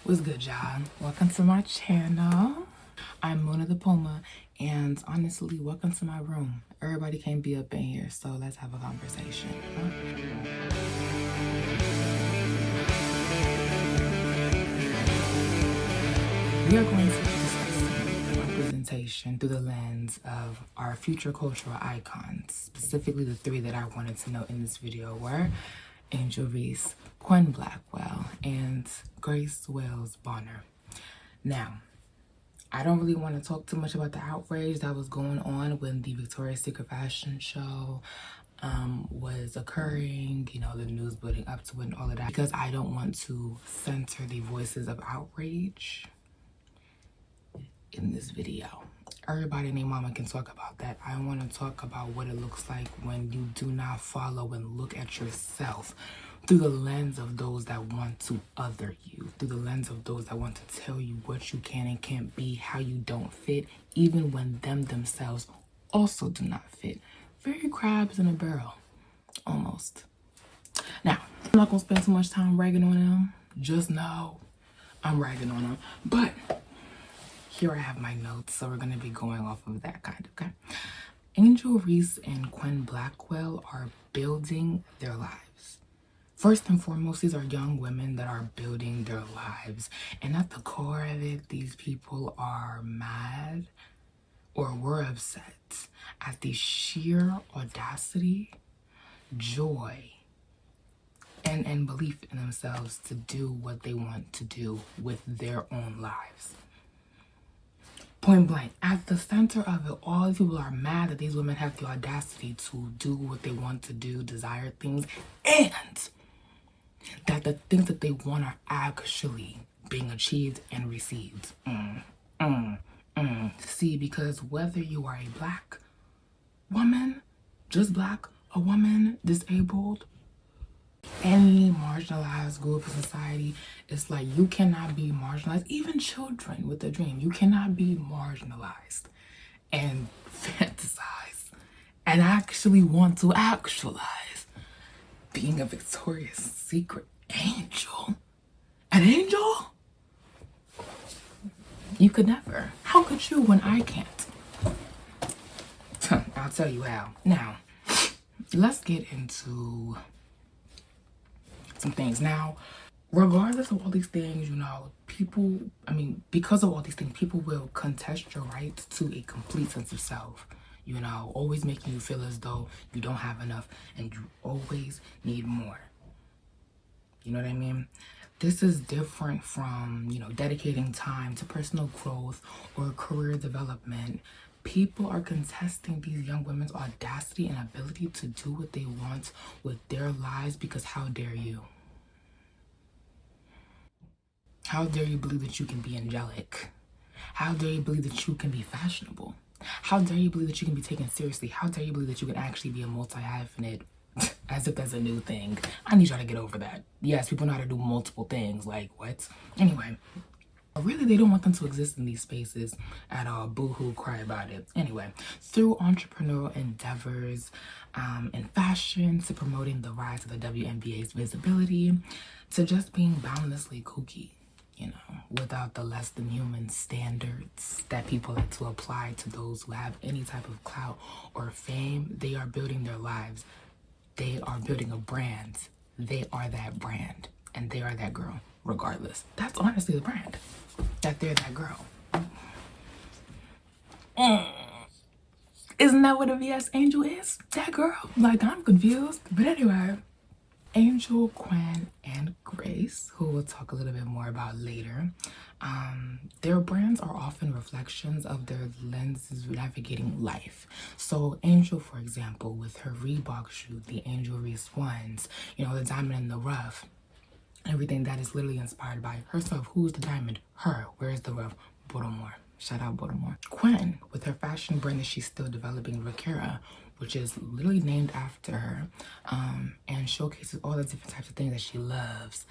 What's good, y'all? Welcome to my channel. I'm Mona the Puma, and honestly, welcome to my room. Everybody can't be up in here, so let's have a conversation. We are going to be discussing representation through the lens of our future cultural icons. Specifically, the three that I wanted to know in this video were Angel Reese, Quen Blackwell, and Grace Wales Bonner. Now, I don't really want to talk too much about the outrage that was going on when the Victoria's Secret fashion show was occurring, you know, the news building up to it and all of that, because I don't want to center the voices of outrage in this video. Everybody and their mama can talk about that. I want to talk about what it looks like when you do not follow and look at yourself through the lens of those that want to other you, through the lens of those that want to tell you what you can and can't be, how you don't fit, even when them themselves also do not fit. Very crabs in a barrel, almost. Now, I'm not gonna spend too much time ragging on them. Just know I'm ragging on them, but here I have my notes, so we're going to be going off of that okay? Angel Reese and Quen Blackwell are building their lives. First and foremost, these are young women that are building their lives. And at the core of it, these people are mad or were upset at the sheer audacity, joy, and belief in themselves to do what they want to do with their own lives. Point blank, at the center of it, all these people are mad that these women have the audacity to do what they want to do, desire things, and that the things that they want are actually being achieved and received. See, because whether you are a black woman, just black, a woman, disabled, any marginalized group of society, it's like you cannot be marginalized. Even children with a dream, you cannot be marginalized and fantasize and actually want to actualize being a Victoria's Secret angel. An angel? You could never. How could you when I can't? I'll tell you how. Now, let's get into some things. Now, regardless of all these things, you know, because of all these things, people will contest your right to a complete sense of self, you know, always making you feel as though you don't have enough and you always need more. You know what I mean? This is different from, you know, dedicating time to personal growth or career development. People are contesting these young women's audacity and ability to do what they want with their lives because how dare you? How dare you believe that you can be angelic? How dare you believe that you can be fashionable? How dare you believe that you can be taken seriously? How dare you believe that you can actually be a multi-hyphenate? As if that's a new thing. I need y'all to get over that. Yes, people know how to do multiple things. Like, what? Anyway. Really, they don't want them to exist in these spaces at all. Boo-hoo, cry about it. Anyway, through entrepreneurial endeavors in fashion, to promoting the rise of the WNBA's visibility, to just being boundlessly kooky, you know, without the less than human standards that people like to apply to those who have any type of clout or fame. They are building their lives. They are building a brand. They are that brand, and they are that girl, regardless. That's honestly the brand. That they're that girl. Isn't that what a VS Angel is? That girl. Like, I'm confused. But anyway, Angel, Quen, and Grace, who we'll talk a little bit more about later, their brands are often reflections of their lenses navigating life. So Angel, for example, with her Reebok shoe, the Angel Reese ones, you know, the diamond in the rough, everything that is literally inspired by herself. Who's the diamond? Her. Where's the rough? Baltimore. Shout out Baltimore. Quen, with her fashion brand that she's still developing, Vaquera, which is literally named after her, and showcases all the different types of things that she loves.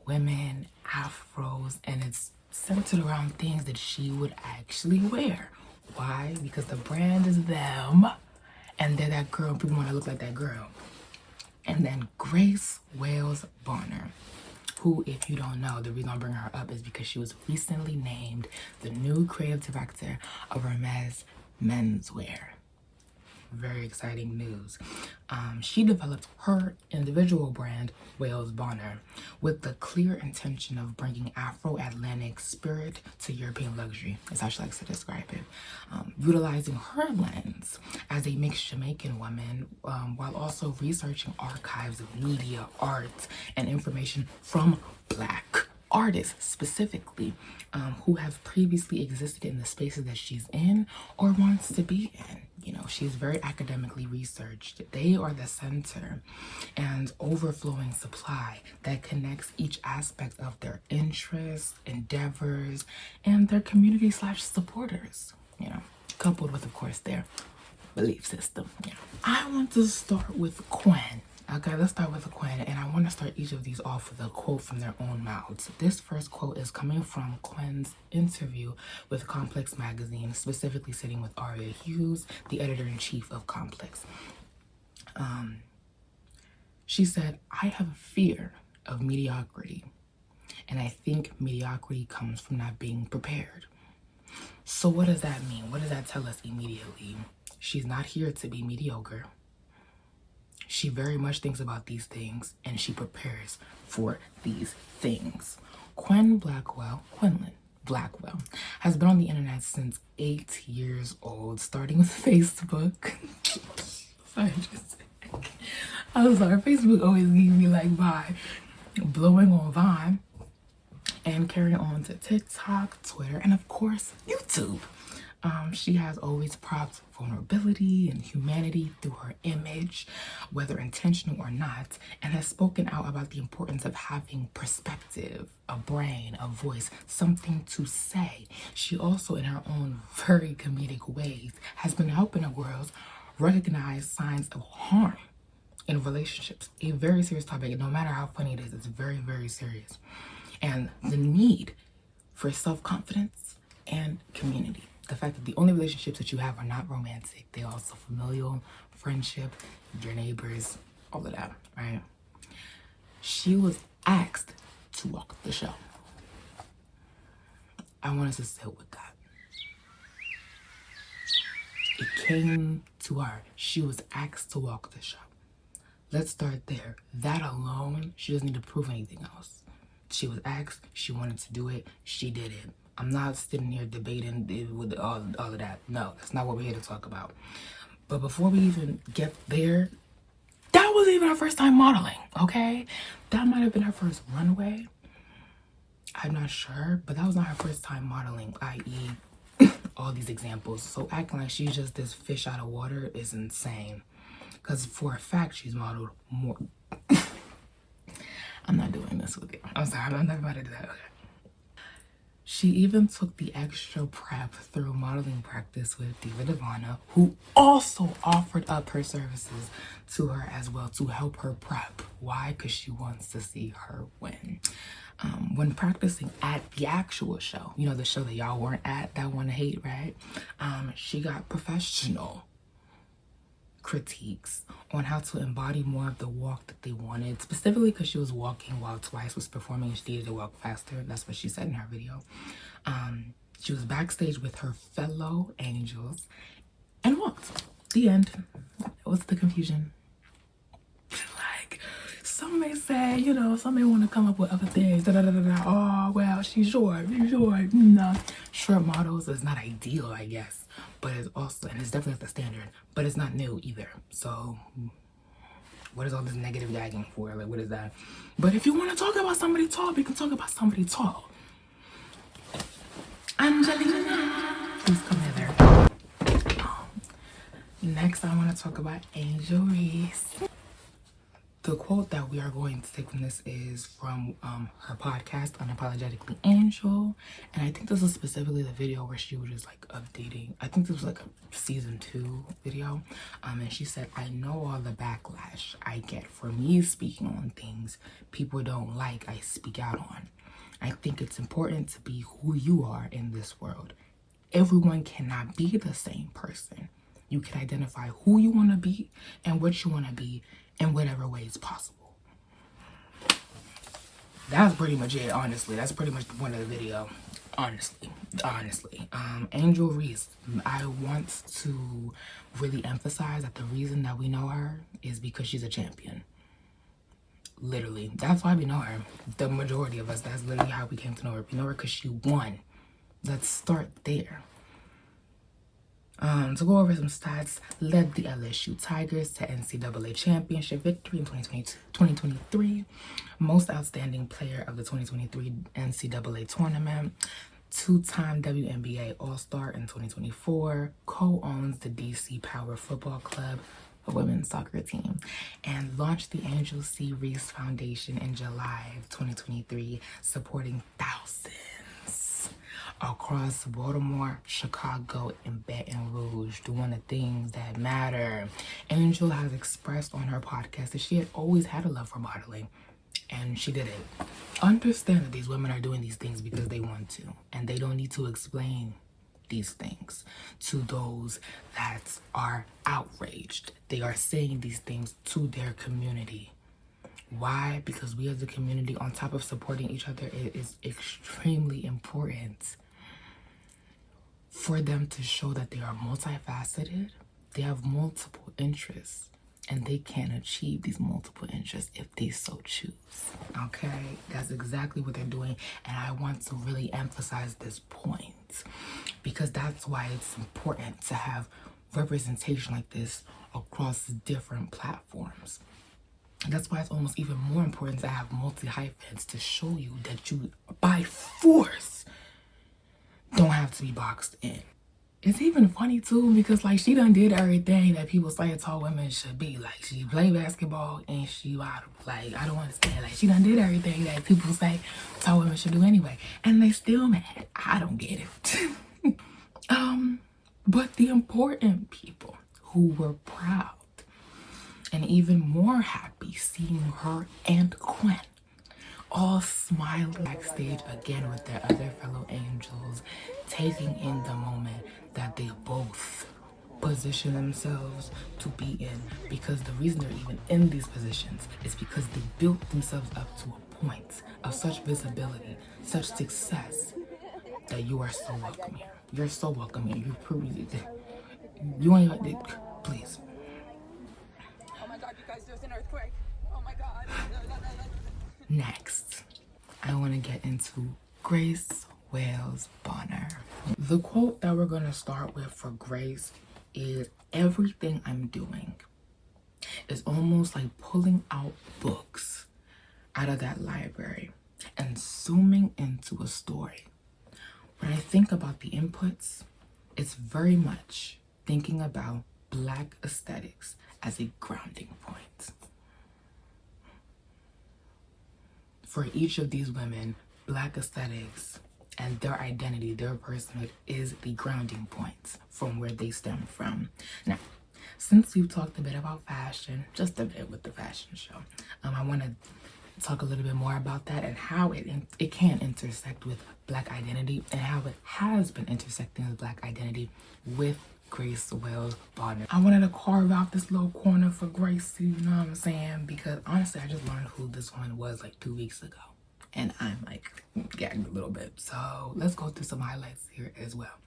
Women, afros, and it's centered around things that she would actually wear. Why? Because the brand is them, and they're that girl. People want to look like that girl. And then Grace Wales Bonner, who, if you don't know, the reason I'm bringing her up is because she was recently named the new creative director of Hermes Menswear. Very exciting news. She developed her individual brand, Wales Bonner, with the clear intention of bringing Afro-Atlantic spirit to European luxury. That's how she likes to describe it. Utilizing her lens as a mixed Jamaican woman, while also researching archives of media, art, and information from Black artists specifically, who have previously existed in the spaces that she's in or wants to be in. You know, she's very academically researched. They are the center and overflowing supply that connects each aspect of their interests, endeavors, and their community / supporters, you know, coupled with, of course, their belief system. Yeah. I want to start with Quen. Okay, let's start with a Quen, and I want to start each of these off with a quote from their own mouths. This first quote is coming from Quen's interview with Complex magazine, specifically sitting with Aria Hughes, the editor-in-chief of Complex. She said, "I have a fear of mediocrity, and I think mediocrity comes from not being prepared." So what does that mean? What does that tell us immediately? She's not here to be mediocre. She very much thinks about these things, and she prepares for these things. Quenlin Blackwell has been on the internet since 8 years old, starting with Facebook. I'm sorry, Facebook always gives me like vibe. Blowing on Vine, and carrying on to TikTok, Twitter, and of course, YouTube. She has always propped vulnerability and humanity through her image, whether intentional or not, and has spoken out about the importance of having perspective, a brain, a voice, something to say. She also, in her own very comedic ways, has been helping the world recognize signs of harm in relationships. A very serious topic. No matter how funny it is, it's very, very serious. And the need for self-confidence and community. The fact that the only relationships that you have are not romantic. They're also familial, friendship, your neighbors, all of that, right? She was asked to walk the show. I want us to sit with that. It came to her. She was asked to walk the show. Let's start there. That alone, she doesn't need to prove anything else. She was asked, she wanted to do it, she did it. I'm not sitting here debating with all of that. No, that's not what we're here to talk about. But before we even get there, that wasn't even her first time modeling, okay? That might have been her first runway. I'm not sure, but that was not her first time modeling, i.e. all these examples. So acting like she's just this fish out of water is insane. Because for a fact, she's modeled more. I'm not doing this with you. I'm sorry, I'm not about to do that. Okay. She even took the extra prep through modeling practice with Diva Divana, who also offered up her services to her as well to help her prep. Why? Because she wants to see her win. When practicing at the actual show, you know, the show that y'all weren't at, that one hate, right? She got professional critiques on how to embody more of the walk that they wanted, specifically because she was walking while Twice was performing and she needed to walk faster. That's what she said in her video. She was backstage with her fellow angels and walked. The end. What's the confusion? Like, some may say, you know, some may want to come up with other things. Oh, well, she's short. No. Short models is not ideal, I guess. But it's also, and it's definitely not the standard, but it's not new either. So what is all this negative gagging for? Like, what is that? But if you want to talk about somebody tall, we can talk about somebody tall. Angelina, please come hither. Next, I want to talk about Angel Reese. The quote that we are going to take from this is from her podcast, Unapologetically Angel. And I think this is specifically the video where she was just like updating. I think this was like a season 2 video. And she said, "I know all the backlash I get for me speaking on things people don't like, I speak out on. I think it's important to be who you are in this world. Everyone cannot be the same person. You can identify who you want to be and what you want to be in whatever way is possible." that's pretty much it, honestly. That's pretty much the point of the video. Honestly. Angel Reese, I want to really emphasize that the reason that we know her is because she's a champion. Literally. That's why we know her. The majority of us, that's literally how we came to know her. We know her because she won. Let's start there. To go over some stats, led the LSU Tigers to NCAA championship victory in 2023, most outstanding player of the 2023 NCAA tournament, two-time WNBA All-Star in 2024, co-owns the DC Power Football Club, a women's soccer team, and launched the Angel C. Reese Foundation in July of 2023, supporting thousands across Baltimore, Chicago, and Baton Rouge doing the things that matter. Angel has expressed on her podcast that she had always had a love for modeling, and she did it. Understand that these women are doing these things because they want to, and they don't need to explain these things to those that are outraged. They are saying these things to their community. Why? Because we as a community, on top of supporting each other, it is extremely important for them to show that they are multifaceted, they have multiple interests, and they can achieve these multiple interests if they so choose. Okay? That's exactly what they're doing, and I want to really emphasize this point because that's why it's important to have representation like this across different platforms. That's why it's almost even more important to have multi-hyphens to show you that you, by force, don't have to be boxed in. It's even funny too because like she done did everything that people say tall women should be. Like she play basketball and she model. Like I don't understand. Like she done did everything that people say tall women should do anyway. And they still mad. I don't get it. But the important people who were proud and even more happy seeing her and Quen all smiling backstage again with their other fellow angels, taking in the moment that they both position themselves to be in, because the reason they're even in these positions is because they built themselves up to a point of such visibility, such success, that you are so welcome here. You're so welcome here. You prove it. You ain't like that. Please. Oh my God, you guys, there's an earthquake. Oh my God. Next, I want to get into Grace Wales Bonner. The quote that we're going to start with for Grace is, "Everything I'm doing is almost like pulling out books out of that library and zooming into a story. When I think about the inputs, it's very much thinking about Black aesthetics as a grounding point." For each of these women, Black aesthetics and their identity, their personhood, is the grounding point from where they stem from. Now, since we've talked a bit about fashion, just a bit with the fashion show, I want to talk a little bit more about that and how it can intersect with Black identity and how it has been intersecting with Black identity with Grace Wales Bonner. I wanted to carve out this little corner for Grace, you know what I'm saying? Because honestly, I just learned who this woman was like 2 weeks ago. And I'm like gagged a little bit. So let's go through some highlights here as well.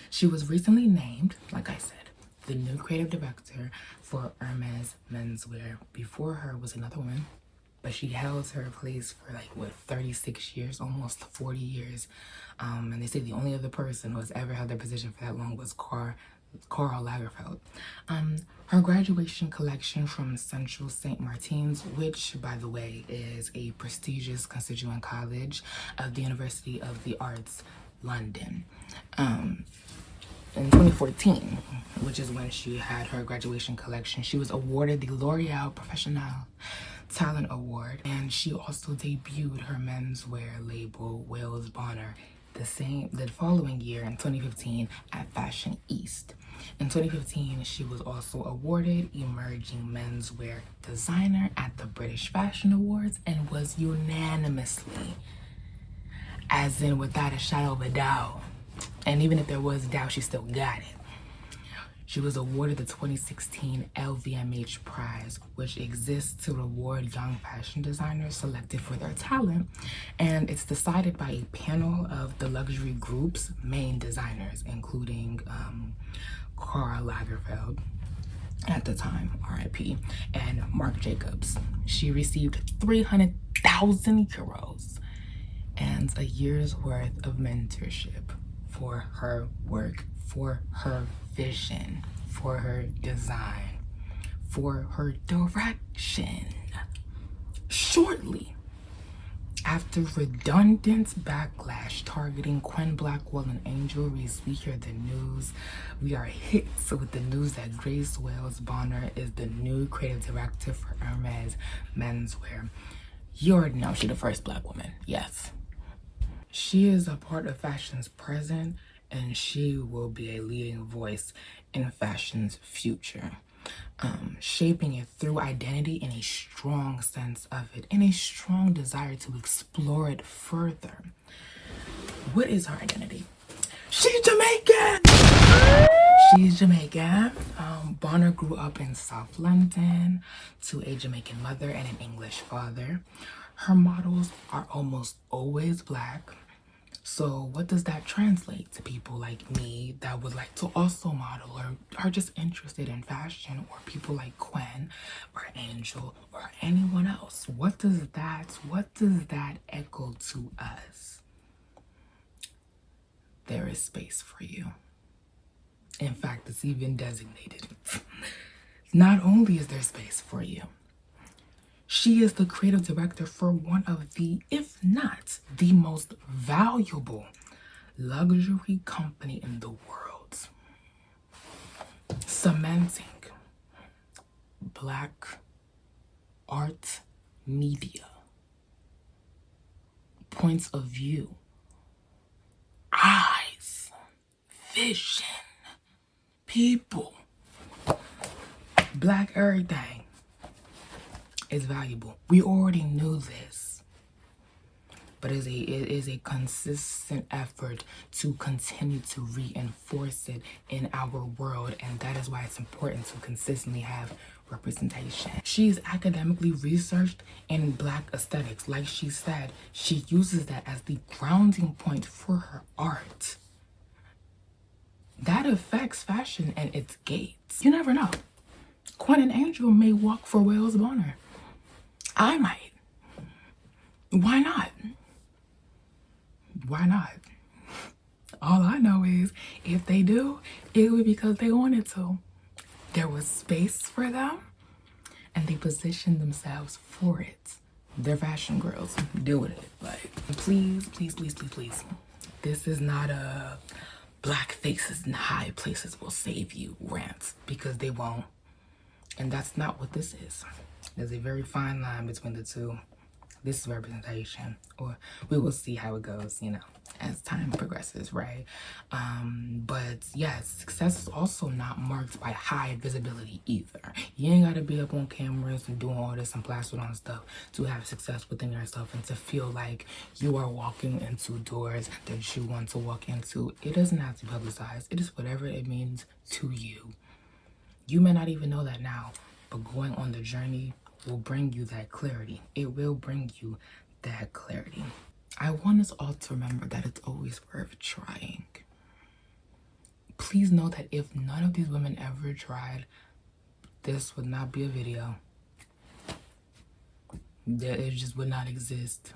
She was recently named, like I said, the new creative director for Hermes Menswear. Before her was another woman, but she held her place for like, what, 36 years, almost 40 years. And they say the only other person who has ever held their position for that long was Karl Lagerfeld. Her graduation collection from Central St. Martin's, which, by the way, is a prestigious constituent college of the University of the Arts, London. In 2014, which is when she had her graduation collection, she was awarded the L'Oreal Professional Talent Award, and she also debuted her menswear label, Wales Bonner, the following year in 2015 at Fashion East. In 2015, she was also awarded Emerging Menswear Designer at the British Fashion Awards and was unanimously, as in without a shadow of a doubt, and even if there was doubt, she still got it, She was awarded the 2016 LVMH Prize, which exists to reward young fashion designers selected for their talent, and it's decided by a panel of the luxury group's main designers, including Karl Lagerfeld at the time, RIP, and Marc Jacobs. She received 300,000 euros and a year's worth of mentorship for her work, for her vision, for her design, for her direction. Shortly after redundant backlash targeting Quen, Blackwell, and Angel Reese, we hear the news. We are hit with the news that Grace Wales Bonner is the new creative director for Hermes Menswear. You already know she's the first Black woman, yes. She is a part of fashion's present, and she will be a leading voice in fashion's future, shaping it through identity and a strong sense of it, and a strong desire to explore it further. What is her identity? She's Jamaican! She's Jamaican. Bonner grew up in South London to a Jamaican mother and an English father. Her models are almost always Black. So what does that translate to people like me that would like to also model or are just interested in fashion, or people like Quen or Angel or anyone else? What does that echo to us? There is space for you. In fact, it's even designated. Not only is there space for you, she is the creative director for one of the, if not the most valuable luxury company in the world, cementing Black art, media, points of view, eyes, vision, people, Black everything is valuable. We already knew this, but it is a consistent effort to continue to reinforce it in our world, and that is why it's important to consistently have representation. She is academically researched in Black aesthetics. Like she said, she uses that as the grounding point for her art. That affects fashion and its gates. You never know. Quen and Angel may walk for Wales Bonner. I might. Why not? Why not? All I know is if they do, it would be because they wanted to. There was space for them and they positioned themselves for it. They're fashion girls. Deal with it. Like, please, please, please, please, please. This is not a Black faces in high places will save you rant, because they won't. And that's not what this is. There's a very fine line between the two. This is representation, or we will see how it goes, you know, as time progresses, right? But yes, success is also not marked by high visibility either. You ain't gotta be up on cameras and doing all this and plastered on stuff to have success within yourself and to feel like you are walking into doors that you want to walk into. It doesn't have to be publicized. It is whatever it means to you. You may not even know that now, but going on the journey will bring you that clarity. It will bring you that clarity. I want us all to remember that it's always worth trying. Please know that if none of these women ever tried, this would not be a video. It just would not exist.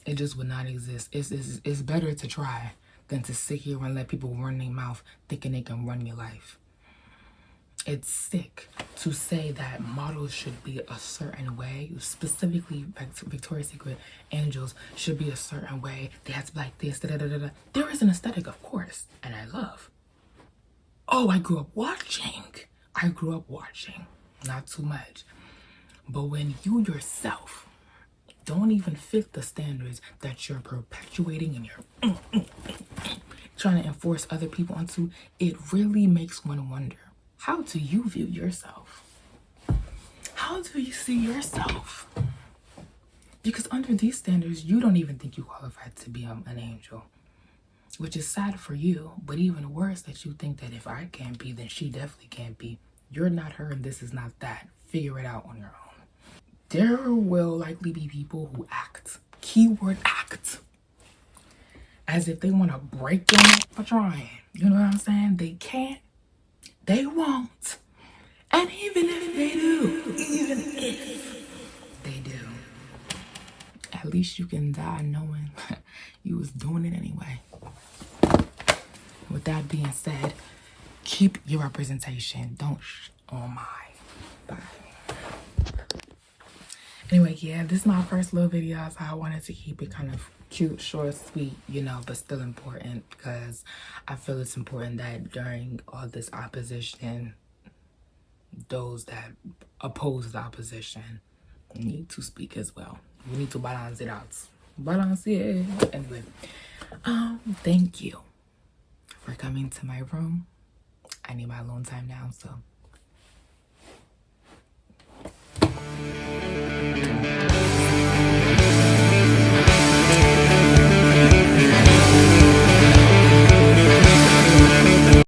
It just would not exist. It's better to try than to sit here and let people run their mouth thinking they can run your life. It's sick to say that models should be a certain way, specifically Victoria's Secret Angels should be a certain way. They have to be like this, da da da da. There is an aesthetic, of course, and I love. Oh, I grew up watching, not too much. But when you yourself don't even fit the standards that you're perpetuating and you're trying to enforce other people onto, it really makes one wonder. How do you view yourself? How do you see yourself? Because under these standards, you don't even think you qualified to be an angel. which is sad for you, but even worse that you think that if I can't be, then she definitely can't be. You're not her and this is not that. Figure it out on your own. There will likely be people who act, keyword act, as if they want to break your neck for trying. You know what I'm saying? They can't, they won't. And even if they do, at least you can die knowing you was doing it anyway. With that being said, keep your representation. Don't oh my. Bye. Anyway, yeah, this is my first little video, so I wanted to keep it kind of cute, short, sweet, you know, but still important, because I feel it's important that during all this opposition, those that oppose the opposition need to speak as well. We need to balance it out. Balance it. Anyway, thank you for coming to my room. I need my alone time now, so